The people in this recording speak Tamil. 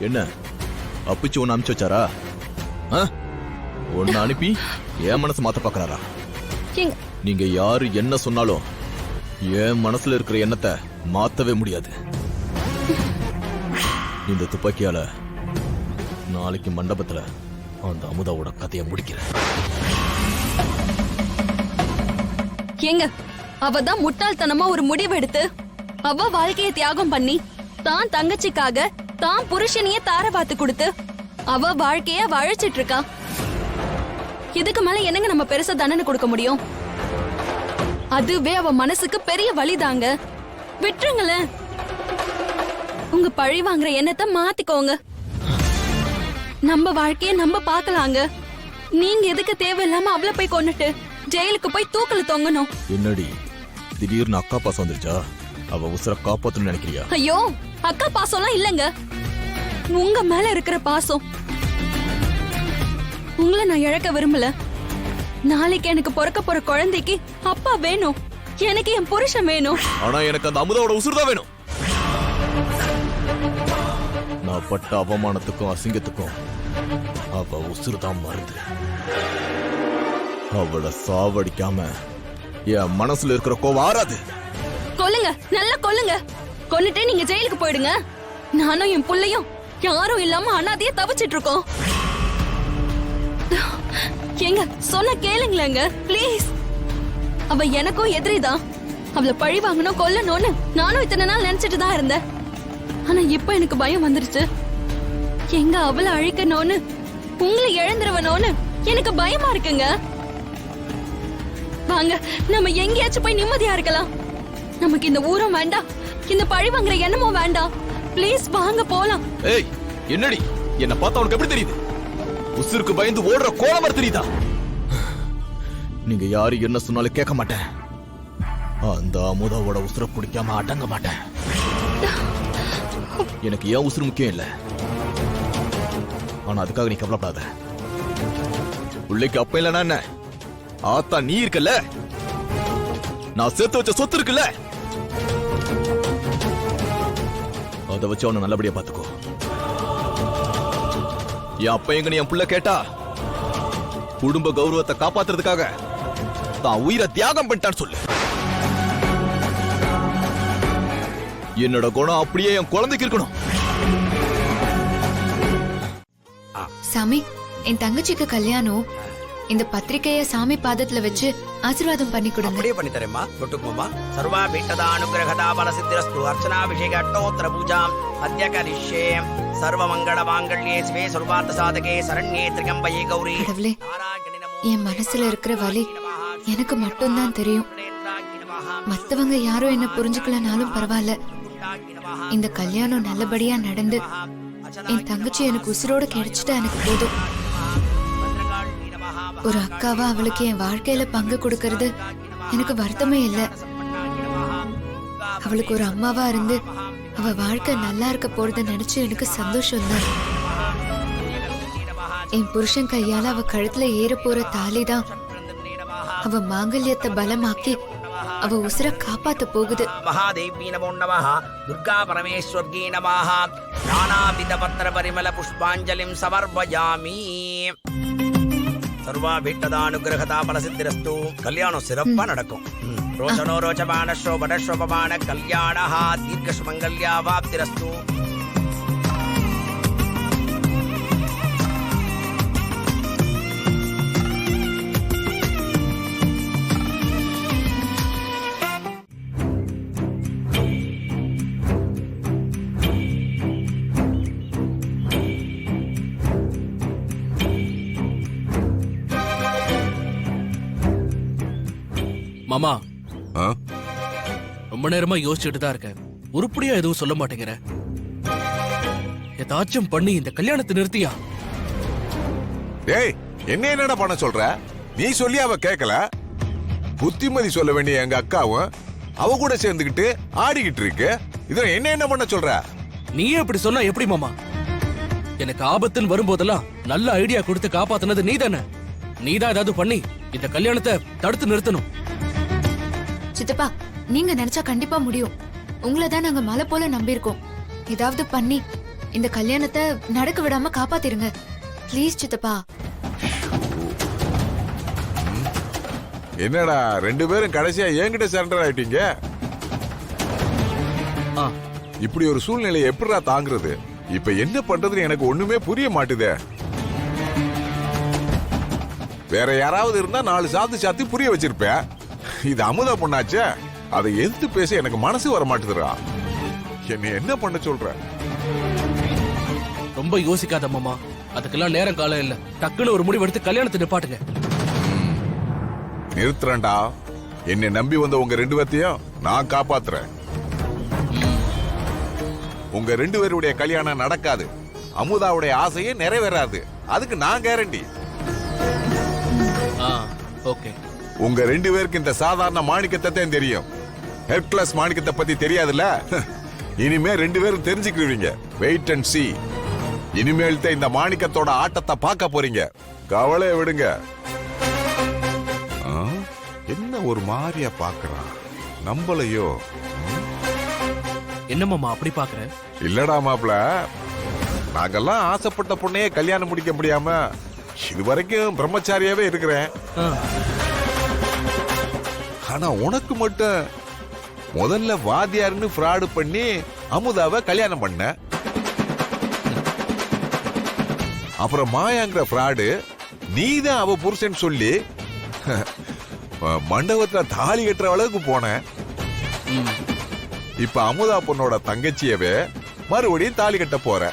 என்ன அப்பிச்சு ஒன்னு அனுப்பிச்சு வச்சாரா? ஒன்னு அனுப்பி என் மனசு மாத்த பாக்குறாரா? நீங்க யாரு என்ன சொன்னாலும் என் மனசுல இருக்கிற எண்ணத்தை மாத்தவே முடியாது. இந்த துப்பாக்கியால நாளைக்கு மண்டபத்துல அந்த அமுதாவோட கதையை முடிக்கிறேன். ஏங்க, அவதான் முட்டாள்தனமா ஒரு முடிவு எடுத்து அவ வாழ்க்கையை தியாகம் பண்ணி தான் தங்கச்சிக்காக தான் புருஷனையே தார பார்த்து கொடுத்து அவ வாழ்க்கைய வாழிச்சிட்டு இருக்கா. இதுக்கு மேல என்னங்க நம்ம பெருசா தண்டனை கொடுக்க முடியும்? அதுவே அவ மனசுக்கு பெரிய வலிதாங்க. விட்டுருங்களேன். உங்க பழி வாங்குற எண்ணத்தை மாத்திக்கோங்க. நம்ம வாழ்க்கைய நம்ம பாக்கலாங்க. நீங்க எதுக்கு தேவையில்லாம அவளை போய் கொன்னுட்டு ஜெயிலுக்கு போய் தூக்கல தொங்கணும்? என்னடி திடீர்னு அக்கா பாசம் வந்துருச்சா? அவ உசுர காப்பாத்தணும்னு நினைக்கிறியா? ஐயோ, அக்கா பாசம்லாம் இல்லங்க. உங்க மேல இருக்கிற பாசம். உங்களை நான் இழக்க விரும்பல. நாளைக்கு எனக்கு பிறக்க போற குழந்தைக்கு அப்பா வேணும். எனக்கு என் புருஷன் வேணும். ஆனா எனக்கு அந்த அமுதாவோட உசுறு தான் வேணும். நான் பட்ட அவமானத்துக்கும் அசிங்கத்துக்கும் அவ உசுறு தான் மருந்து. அவளை சாவடிக்காம என் மனசுல இருக்கிற கோவம் ஆறாது. கொல்லுங்க, நல்லா கொல்லுங்க. கொன்னுட்டு நீங்க ஜெயிலுக்கு போயிடுங்க. நானும் என் புள்ளையும் யாரும் இல்லாம அனாதையா தவிச்சிட்டு இருக்கோம். ஏங்க, சொன்ன கேளுங்களேங்க ப்ளீஸ். அவ எனக்கும் எதிரிதான். அவளை பழி வாங்கணும் கொல்லணும்னு நானும் இத்தனை நாள் நினைச்சிட்டு தான் இருந்தேன். ஆனா இப்ப எனக்கு பயம் வந்துருச்சு. எங்க அவளை அழிக்கணும்னு உங்களை இழந்துருவனோன்னு எனக்கு பயமா இருக்குங்க. வாங்க, நம்ம எங்கேயாச்சும் போய் நிம்மதியா இருக்கலாம். நமக்கு இந்த ஊரும் வேண்டாம், இந்த பழி வாங்குற எண்ணமும் வேண்டாம். ப்ளீஸ் வாங்க போலாம். ஏய், என்னடி என்ன பார்த்தா உனக்கு எப்படி தெரியுது? உசுருக்கு பயந்து ஓடுற கோலமர் தெரியுதா? நீங்க யாரு என்ன சொன்னாலும் கேட்க மாட்டேன். அந்த அமுதாவோட உசுர குடிக்காம அடங்க மாட்டேன். எனக்கு ஏன் உசுறு முக்கியம் இல்ல. ஆனா அதுக்காக நீ கவலைப்படாத. பிள்ளைக்கு அப்ப இல்லனா என்ன, ஆத்தா நீ இருக்கல, நான் சேர்த்து வச்ச சொத்து இருக்குல்ல, அதை வச்சு அவனை நல்லபடியா பாத்துக்கோ. என் அப்ப எங்க என் புள்ள கேட்டா குடும்ப கௌரவத்தை காப்பாத்துறதுக்காக தான் உயிரை தியாகம் பண்ணிட்டான்னு சொல்லு. என்னோட குணம் அப்படியே என் குழந்தைக்கு இருக்கணும். சாமி, என் தங்கச்சிக்கு கல்யாணம். இந்த பத்திரிக்கைய சாமி பாதத்துல வச்சு ஆசீர்வாதம் பண்ணி கொடுங்க. அப்படியே பண்ணி தரேம்மா. தொட்டுக்குமா. சர்வா பீட்டதா அனுகிரகதா பலசித்திரஸ்து அர்ச்சனாபிஷேக அட்டோத்தர பூஜாம் அத்ய கரிஷ்யே. சர்வ மங்கள மாங்கல்யே சிவே சர்வார்த்த சாதகே சரண்யே த்ரிகம்பயே கௌரி. கடவுளே, என் மனசுல இருக்கிற வலி எனக்கு மட்டும்தான் தெரியும். மத்தவங்க யாரும் என்ன புரிஞ்சுக்கலனாலும் பரவாயில்ல. இந்த கல்யாணம் நல்லபடியா நடந்து என் தங்கச்சி எனக்கு உசுரோட கிடைச்சிட்டா எனக்கு போதும். ஒரு அக்காவா அவளுக்கு என் வாழ்க்கையில பங்கு கொடுக்கறது எனக்கு வருத்தமே இல்ல. அவளுக்கு ஒரு அம்மாவா இருந்து அவ வாழ்க்கை நல்லா இருக்க போறத நினைச்சு எனக்கு சந்தோஷம் தான். என் புருஷன் கையால அவ கழுத்துல ஏற போற தாலிதான் அவ மாங்கல்யத்தை பலமாக்கி அவ உசுர காப்பாத்த போகுது. மகாதேவி நமோ நமஹ. துர்கா பரமேஸ்வர்கி நமஹ. நானாவித பத்திர பரிமள புஷ்பாஞ்சலிம் சமர்ப்பயாமி. சர்வா பீட்டதா அனுகிரகதா பலசித்திரஸ்து. கல்யாணம் சிறப்பா நடக்கும். ரோச்சனோ ரோச்சபான சோபட சோபமான கல்யாணஹ தீர்க்க சுமங்கல்யா வாப்திரஸ்து. மாமா, ரொம்ப நேரமா யோசிச்சுட்டு தான் இருக்கேன். உருப்படியா எதுவும் சொல்ல மாட்டேங்கிற. ஏதாச்சும் பண்ணி இந்த கல்யாணத்தை நிறுத்தியா? டேய், என்னடா பண்ண சொல்ற? நீ சொல்லி அவ கேட்கல. புத்திமதி சொல்ல வேண்டிய எங்க அக்காவும் அவ கூட சேர்ந்துகிட்டு ஆடிக்கிட்டு இருக்கு. இத என்ன பண்ண சொல்ற? நீயே இப்படி சொன்னா எப்படி மாமா? எனக்கு ஆபத்துன்னு வரும்போதெல்லாம் நல்ல ஐடியா கொடுத்து காப்பாத்துனது நீ தானே. நீதான் ஏதாவது பண்ணி இந்த கல்யாணத்தை தடுத்து நிறுத்தணும். சித்தப்பா, நீங்க நினைச்சா கண்டிப்பா முடியும். உங்களை தான் நாங்க மலை போல நம்பியிருக்கோம். ஏதாவது பண்ணி இந்த கல்யாணத்தை நடக்க விடாம காப்பாத்திருங்க ப்ளீஸ் சித்தப்பா. என்னடா 2 பேரும் கடைசியா என்கிட்ட சரண்டர் ஆயிட்டீங்க. ஆ, இப்படி ஒரு சூழ்நிலையை எப்படிடா தாங்குறது? இப்ப என்ன பண்றதுன்னு எனக்கு ஒண்ணுமே புரிய மாட்டுதே. வேற யாராவது இருந்தா 4 சாத்தி புரிய வச்சிருப்பேன். இது அமுதா பொண்ணாச்சே, அதை எதிர்த்து பேச எனக்கு மனசு வர மாட்டுதுடா. என்ன என்ன பண்ண சொல்ற? ரொம்ப யோசிக்காத மாமா, அதுக்கெல்லாம் நேரம் காலம் இல்ல. டக்குன்னு ஒரு முடிவு எடுத்து கல்யாணத்தை நிப்பாட்டுங்க. நிறுத்துறேன்டா. என்னை நம்பி வந்த உங்க 2 பேத்தையும் நான் காப்பாத்துறேன். உங்க 2 பேருடைய கல்யாணம் நடக்காது. அமுதாவுடைய ஆசையே நிறைவேறாது. அதுக்கு நான் கேரண்டி. ஓகே. உங்க 2 பேருக்கு இந்த சாதாரண மாணிக்கத்தை தான் தெரியும். ஹெர்குலஸ் மாணிக்கத்தை பத்தி தெரியாதுல்ல. இனிமே 2 பேரும் தெரிஞ்சுக்கிடுவீங்க. Wait and see. இனிமேல் தான் இந்த மாணிக்கத்தோட ஆட்டத்தை பார்க்க போறீங்க. கவலையை விடுங்க. ஆ? என்ன ஒரு மாதிரியா பாக்குறான்? நம்பலையோ? என்ன மாமா அப்படி பாக்குற? இல்லடா மாப்ள, நாங்கெல்லாம் ஆசைப்பட்ட பொண்ணையே கல்யாணம் முடிக்க முடியாம இதுவரைக்கும் பிரம்மச்சாரியாவே இருக்கிறேன். ஆ, ஆனா உனக்கு மட்டும் முதல்ல வாத்தியார்னு ஃப்ராடு பண்ணி அமுதாவை கல்யாணம் பண்ண. அப்புறம் மாயாங்கிற ஃப்ராடு நீதான் அவ புருஷன் சொல்லி மண்டபத்துல தாலி கட்டுற அளவுக்கு போன. ம். இப்ப அமுதா பொண்ணோட தங்கச்சியவே மறுபடியும் தாலி கட்ட போற.